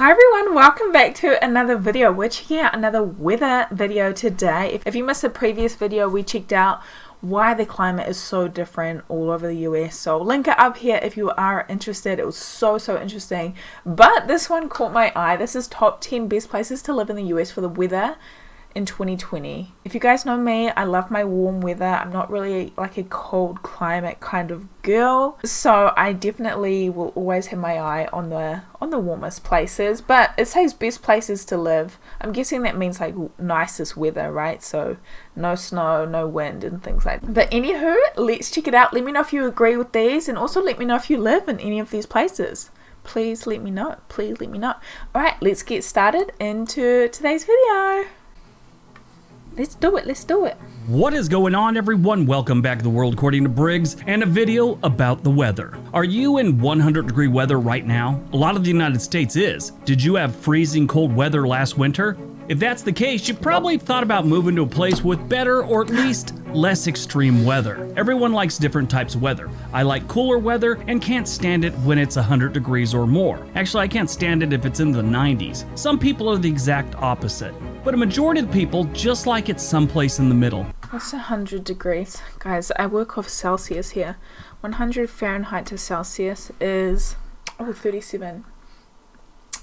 Hi everyone, welcome back to another video. We're checking out another weather video today. If you missed the previous video, we checked out why the climate is so different all over the US. So I'll link it up here if you are interested. It was so interesting. But this one caught my eye. This is top 10 best places to live in the US for the weather in 2020. If you guys know me, I love my warm weather. I'm not really like a cold climate kind of girl, so I definitely will always have my eye on the warmest places. But it says best places to live. I'm guessing that means like nicest weather, right? So no snow, no wind and things like that. But anywho, let's check it out. Let me know if you agree with these, and also let me know if you live in any of these places. Please let me know. Please let me know. All right, let's get started into today's video. Let's do it, let's do it. What is going on, everyone? Welcome back to The World According to Briggs and a video about the weather. Are you in 100-degree weather right now? A lot of the United States is. Did you have freezing cold weather last winter? If that's the case, you probably thought about moving to a place with better or at least less extreme weather. Everyone likes different types of weather. I like cooler weather and can't stand it when it's 100 degrees or more. Actually, I can't stand it if it's in the 90s. Some people are the exact opposite. But a majority of the people just like it someplace in the middle. What's 100 degrees? Guys, I work off Celsius here. 100 Fahrenheit to Celsius is 37.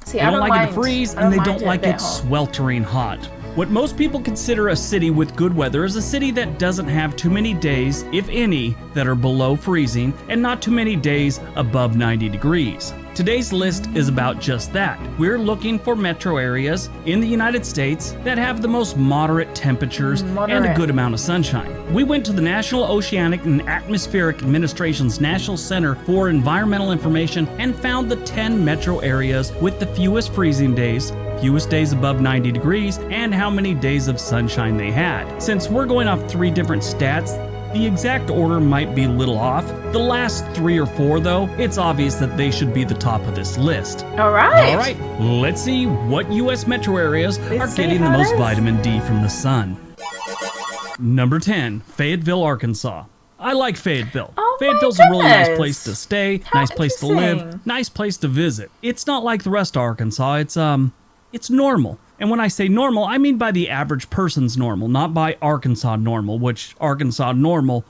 See, they don't like it to freeze, and they don't like it sweltering hot. What most people consider a city with good weather is a city that doesn't have too many days, if any, that are below freezing, and not too many days above 90 degrees. Today's list is about just that. We're looking for metro areas in the United States that have the most moderate temperatures and a good amount of sunshine. We went to the National Oceanic and Atmospheric Administration's National Center for Environmental Information and found the 10 metro areas with the fewest freezing days, fewest days above 90 degrees, and how many days of sunshine they had. Since we're going off 3 different stats, the exact order might be a little off. The last 3 or 4, though, it's obvious that they should be the top of this list. All right, let's see what U.S. metro areas are getting the most vitamin D from the sun. Number 10, Fayetteville, Arkansas. I like Fayetteville. Fayetteville's a really nice place to stay, nice place to live, nice place to visit. It's not like the rest of Arkansas. It's normal. And when I say normal, I mean by the average person's normal, not by Arkansas normal, which Arkansas normal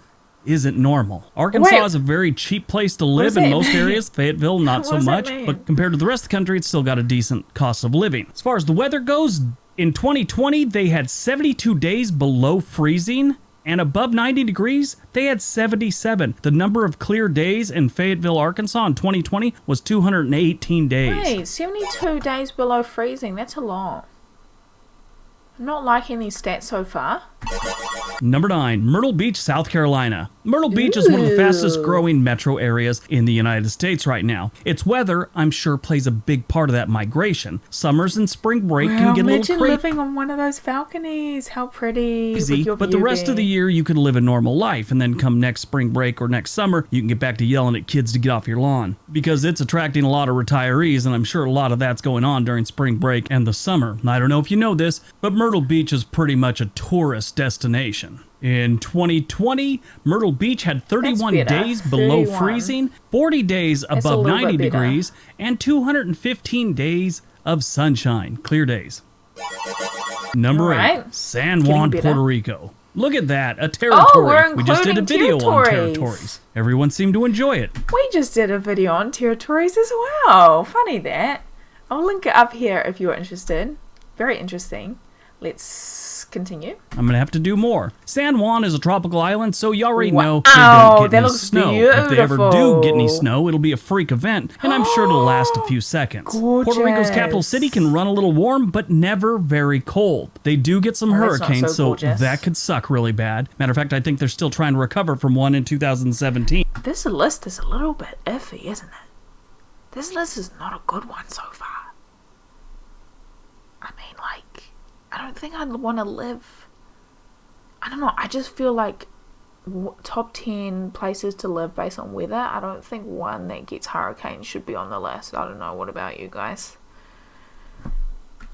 isn't normal. Arkansas is a very cheap place to live in most areas. Fayetteville, not so much. But compared to the rest of the country, it's still got a decent cost of living. As far as the weather goes, in 2020, they had 72 days below freezing. And above 90 degrees, they had 77. The number of clear days in Fayetteville, Arkansas in 2020 was 218 days. Wait, 72 days below freezing, that's a lot. I'm not liking these stats so far. Number 9, Myrtle Beach, South Carolina. Myrtle Beach is one of the fastest growing metro areas in the United States right now. Its weather, I'm sure, plays a big part of that migration. Summers and spring break can get a little crazy. Imagine living on one of those balconies. How pretty. But the rest of the year, you could live a normal life, and then come next spring break or next summer, you can get back to yelling at kids to get off your lawn. Because it's attracting a lot of retirees, and I'm sure a lot of that's going on during spring break and the summer. I don't know if you know this, but Myrtle Beach is pretty much a tourist destination. In 2020, Myrtle Beach had 31 days below freezing, 40 days above 90 degrees, and 215 days of sunshine, clear days. Number 8, San Juan, Puerto Rico. Look at that, a territory. We just did a video on territories. Everyone seemed to enjoy it. We just did a video on territories as well. Funny that. I'll link it up here if you're interested. Very interesting. Let's continue. I'm gonna have to do more. San Juan is a tropical island, so you already know they don't get any snow. Beautiful. If they ever do get any snow, it'll be a freak event, and I'm sure it'll last a few seconds. Gorgeous. Puerto Rico's capital city can run a little warm, but never very cold. They do get some hurricanes, so that could suck really bad. Matter of fact, I think they're still trying to recover from one in 2017. This list is a little bit iffy, isn't it? This list is not a good one so far. I mean, like, I don't think I'd want to live. I don't know. I just feel like top 10 places to live based on weather. I don't think one that gets hurricanes should be on the list. I don't know. What about you guys?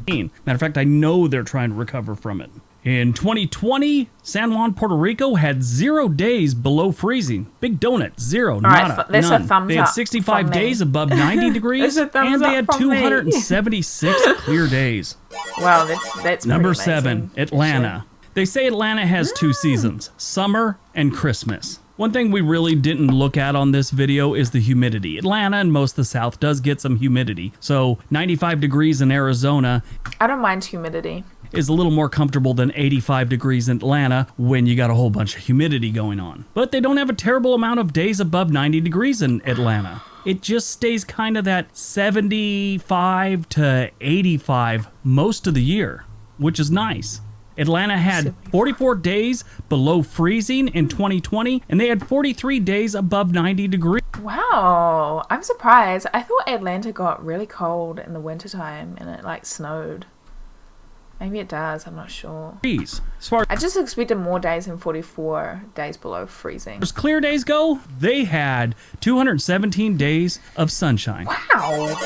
Matter of fact, I know they're trying to recover from it. In 2020, San Juan, Puerto Rico had 0 days below freezing. Big donut, zero, nada, that's a none. thumbs They had up 65 from me. days above 90 degrees, That's a thumbs and they up had from me. 276 clear days. Wow, that's Number pretty amazing, 7, Atlanta. They say Atlanta has 2 seasons, summer and Christmas. One thing we really didn't look at on this video is the humidity. Atlanta and most of the South does get some humidity. So 95 degrees in Arizona I don't mind humidity. is a little more comfortable than 85 degrees in Atlanta when you got a whole bunch of humidity going on. But they don't have a terrible amount of days above 90 degrees in Atlanta. It just stays kind of that 75 to 85 most of the year, which is nice. Atlanta had 44 days below freezing in 2020, and they had 43 days above 90 degrees. Wow, I'm surprised. I thought Atlanta got really cold in the wintertime and it like snowed. Maybe it does, I'm not sure. As far I just expected more days than 44 days below freezing. as clear days go, they had 217 days of sunshine. Wow,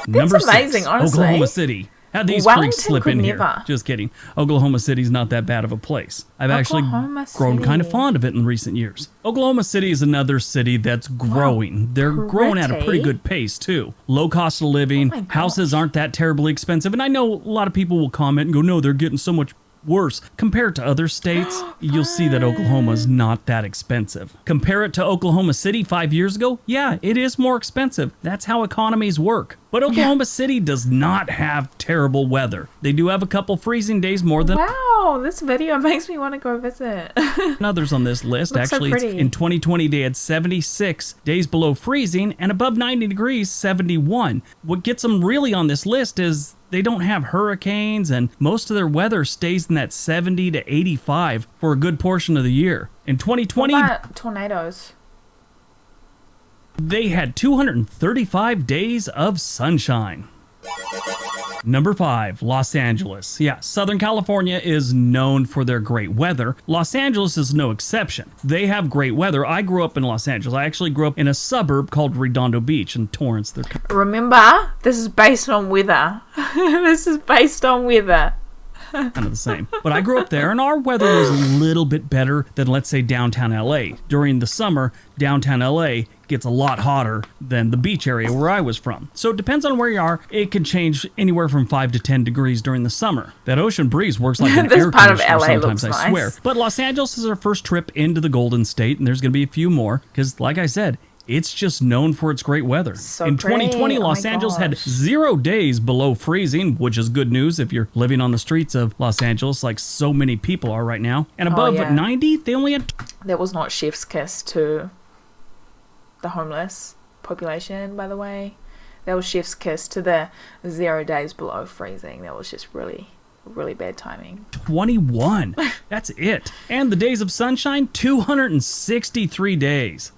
Number that's amazing, 6, honestly. Oklahoma City. Had these Wellington freaks slip could in here. never. Just kidding. Oklahoma City's not that bad of a place. I've actually Oklahoma grown kind of City. fond of it in recent years. Oklahoma City is another city that's growing. They're growing at a pretty pretty. good pace too. Low cost of living. Oh my gosh. Houses aren't that terribly expensive. And I know a lot of people will comment and go, no, they're getting so much worse. Compared to other states, you'll see that Oklahoma's not that expensive. Compare it to Oklahoma City 5 years ago. Yeah, it is more expensive. That's how economies work. But Oklahoma City does not have terrible weather. They do have a couple freezing days more than Wow, this video makes me want to go visit. others on this list. Looks so Actually, it's pretty. in 2020, they had 76 days below freezing and above 90 degrees, 71. What gets them really on this list is they don't have hurricanes, and most of their weather stays in that 70 to 85 for a good portion of the year. In 2020, What about tornadoes? they had 235 days of sunshine. Number 5, Los Angeles. Yeah, Southern California is known for their great weather. Los Angeles is no exception. They have great weather. I grew up in Los Angeles. I actually grew up in a suburb called Redondo Beach in Torrance. They're Remember, this is based on weather. This is based on weather. kind of the same. But I grew up there, and our weather was a little bit better than, let's say, downtown LA. During the summer, downtown LA gets a lot hotter than the beach area where I was from. So it depends on where you are. It can change anywhere from 5 to 10 degrees during the summer. That ocean breeze works like an This air part of conditioner LA sometimes, looks I swear. nice. But Los Angeles is our first trip into the Golden State, and there's going to be a few more because, like I said, it's just known for its great weather. So in 2020, pretty. Oh Los my Angeles had gosh. 0 days below freezing, which is good news if you're living on the streets of Los Angeles like so many people are right now. And above yeah. 90, they only had That was not chef's kiss to the homeless population, by the way. That was chef's kiss to the 0 days below freezing. That was just really, really bad timing. 21. That's it. And the days of sunshine, 263 days.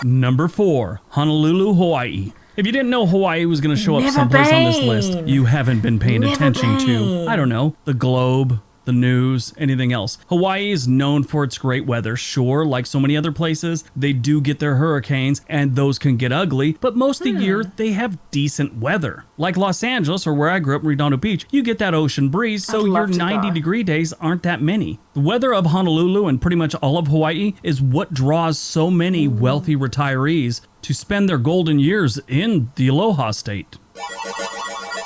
Number 4, Honolulu, Hawaii. If you didn't know Hawaii was going to show up Never someplace on this list, been. you haven't been paying Never attention to, been. I don't know, the globe, the news, anything else. Hawaii is known for its great weather. Sure, like so many other places, they do get their hurricanes, and those can get ugly, but most of the year, they have decent weather. Like Los Angeles, or where I grew up in Redondo Beach, you get that ocean breeze, so I'd your love to 90-degree days aren't that many. The weather of Honolulu and pretty much all of Hawaii is what draws so many wealthy retirees to spend their golden years in the Aloha State.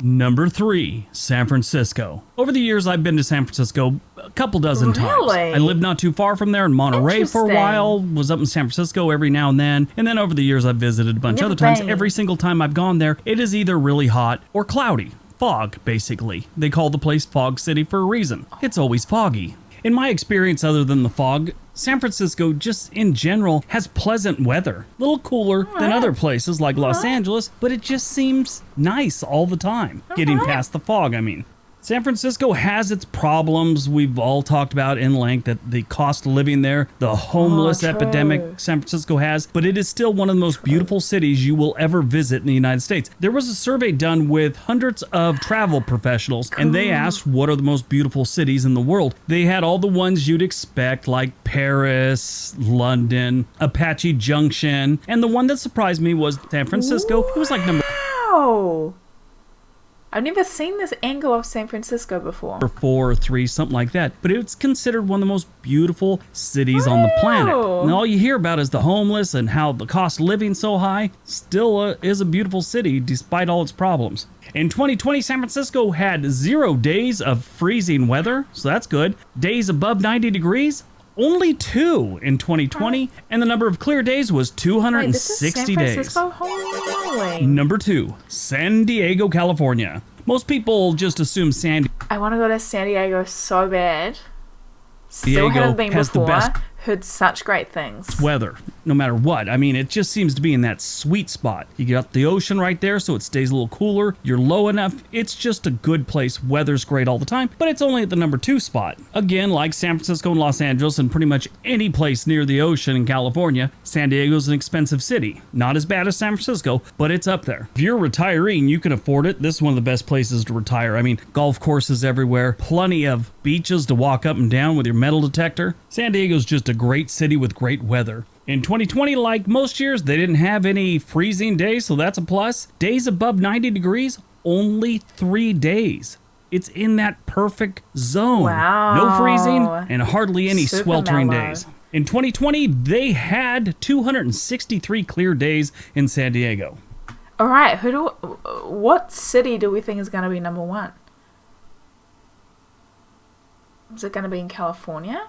Number 3, San Francisco. Over the years, I've been to San Francisco a couple dozen times. Really? I lived not too far from there in Monterey for a Interesting. while, was up in San Francisco every now and then over the years, I've visited a bunch Never other times. been. Every single time I've gone there, it is either really hot or cloudy. Fog, basically. They call the place Fog City for a reason. It's always foggy. In my experience, other than the fog, San Francisco just in general has pleasant weather. A little cooler than other places like Los Angeles, but it just seems nice all the time. Getting past the fog, I mean. San Francisco has its problems we've all talked about in length, that the cost of living there, the homeless true. epidemic San Francisco has, but it is still one of the most beautiful cities you will ever visit in the United States. There was a survey done with hundreds of travel professionals, and they asked what are the most beautiful cities in the world. They had all the ones you'd expect, like Paris, London, Apache Junction, and the one that surprised me was San Francisco. It was like number Wow! I've never seen this angle of San Francisco before. Or 4 or 3, something like that. But it's considered one of the most beautiful cities on the planet. And all you hear about is the homeless and how the cost of living so high. Still is a beautiful city despite all its problems. In 2020, San Francisco had 0 days of freezing weather, so that's good. Days above 90 degrees, only 2 in 2020, and the number of clear days was 260 days. Holy. Number 2, San Diego, California. Most people just assume I want to go to San Diego so bad. Diego haven't been has before. the best Heard such great things. weather, no matter what. I mean, it just seems to be in that sweet spot. You got the ocean right there, so it stays a little cooler. You're low enough. It's just a good place. Weather's great all the time, but it's only at the number 2 spot. Again, like San Francisco and Los Angeles and pretty much any place near the ocean in California, San Diego's an expensive city. Not as bad as San Francisco, but it's up there. If you're a retiree and you can afford it, this is one of the best places to retire. I mean, golf courses everywhere, plenty of beaches to walk up and down with your metal detector. San Diego's just a great city with great weather. In 2020, like most years, they didn't have any freezing days, so that's a plus. Days above 90 degrees, only 3 days. It's in that perfect zone. Wow. No freezing and hardly any Super sweltering mellow. days. In 2020, they had 263 clear days in San Diego. All right, what city do we think is going to be number 1? Is it going to be in California?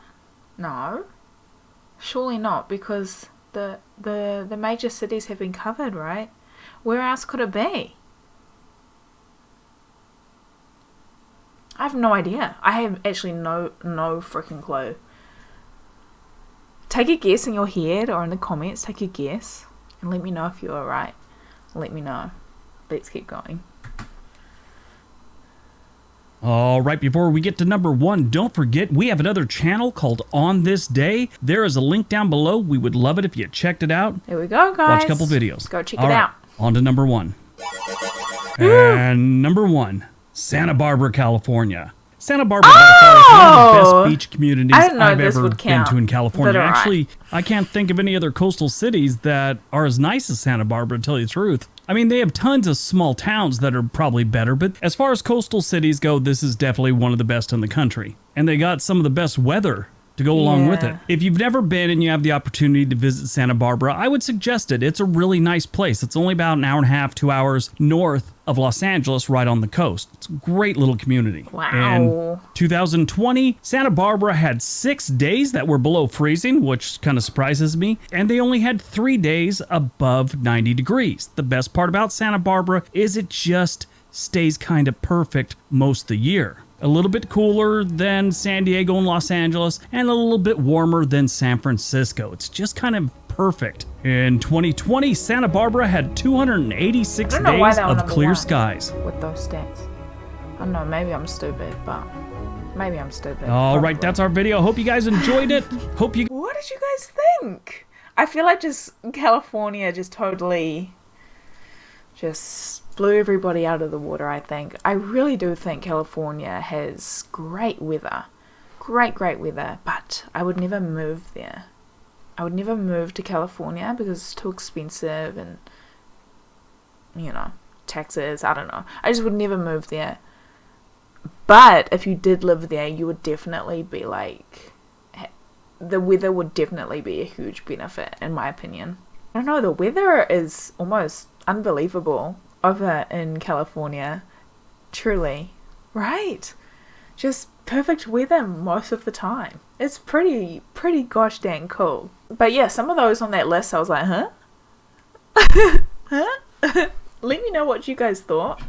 No. Surely not, because the major cities have been covered, right? Where else could it be? I have no idea. I have actually no freaking clue. Take a guess in your head or in the comments. Take a guess and let me know if you're right. Let me know. Let's keep going. All right, before we get to number 1, don't forget we have another channel called On This Day. There is a link down below. We would love it if you checked it out. There we go, guys. Watch a couple videos. Go check All it right, out. on to number 1. And number 1, Santa Barbara, California. Santa Barbara by far is one of the best beach communities I've ever been to in California. Actually, I can't think of any other coastal cities that are as nice as Santa Barbara, to tell you the truth. I mean, they have tons of small towns that are probably better, but as far as coastal cities go, this is definitely one of the best in the country. And they got some of the best weather to go along with it. If you've never been and you have the opportunity to visit Santa Barbara, I would suggest it. It's a really nice place. It's only about an hour and a half, 2 hours north of Los Angeles, right on the coast. It's a great little community. Wow. In 2020, Santa Barbara had 6 days that were below freezing, which kind of surprises me, and they only had 3 days above 90 degrees. The best part about Santa Barbara is it just stays kind of perfect most of the year. A little bit cooler than San Diego and Los Angeles, and a little bit warmer than San Francisco. It's just kind of perfect. In 2020, Santa Barbara had 286 days of clear skies. With those stats. I don't know, maybe I'm stupid, but maybe I'm stupid. All right, that's our video. Hope you guys enjoyed it. Hope you... What did you guys think? I feel like just California just totally just blew everybody out of the water, I think. I really do think California has great weather. Great weather, but I would never move there. I would never move to California because it's too expensive and, you know, taxes, I don't know. I just would never move there. But if you did live there, you would definitely be like, the weather would definitely be a huge benefit, in my opinion. I don't know, the weather is almost unbelievable over in California. Truly. Right? Just perfect weather most of the time. It's pretty gosh dang cool. But yeah, some of those on that list, I was like, huh? Huh? Let me know what you guys thought.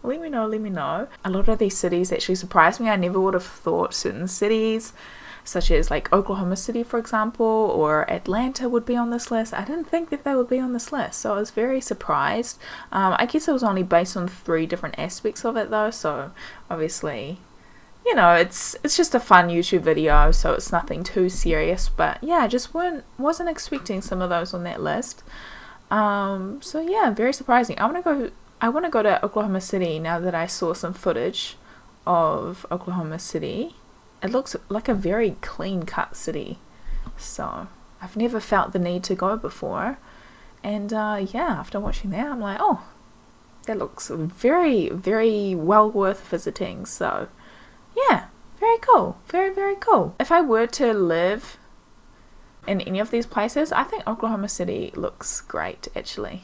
Let me know. A lot of these cities actually surprised me. I never would have thought certain cities, such as like Oklahoma City, for example, or Atlanta would be on this list. I didn't think that they would be on this list, so I was very surprised. I guess it was only based on 3 different aspects of it though, so obviously, you know, it's just a fun YouTube video, so it's nothing too serious. But yeah, I just wasn't expecting some of those on that list. So yeah, very surprising. I want to go to Oklahoma City now that I saw some footage of Oklahoma City. It looks like a very clean cut city, so I've never felt the need to go before. And yeah, after watching that, I'm like, oh, that looks very, very well worth visiting. So yeah, very cool, very, very cool. If I were to live in any of these places, I think Oklahoma City looks great actually.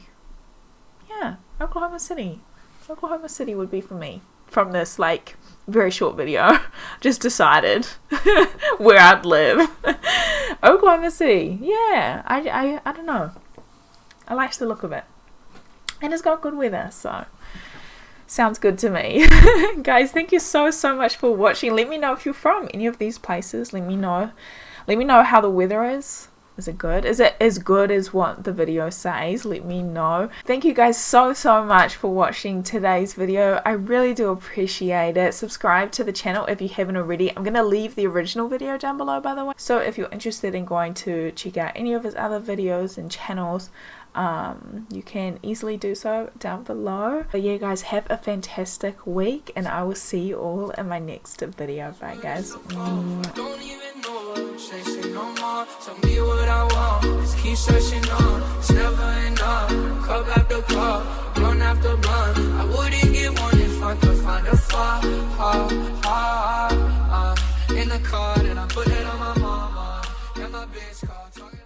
Yeah, Oklahoma City would be for me. From this like very short video, just decided where I'd live. Oklahoma City, yeah. I don't know, I like the look of it, and it's got good weather, so sounds good to me. Guys, thank you so much for watching. Let me know if you're from any of these places. Let me know how the weather is. Is it good? Is it as good as what the video says? Let me know. Thank you guys so much for watching today's video. I really do appreciate it. Subscribe to the channel if you haven't already. I'm going to leave the original video down below, by the way. So if you're interested in going to check out any of his other videos and channels, you can easily do so down below. But yeah, guys, have a fantastic week, and I will see you all in my next video. Bye, guys. Chasing no more, tell me what I want, just keep searching on, it's never enough, cup after cup, blunt after blunt, I wouldn't get one if I could find a flaw, in the car, and I put it on my mama, and my bitch called.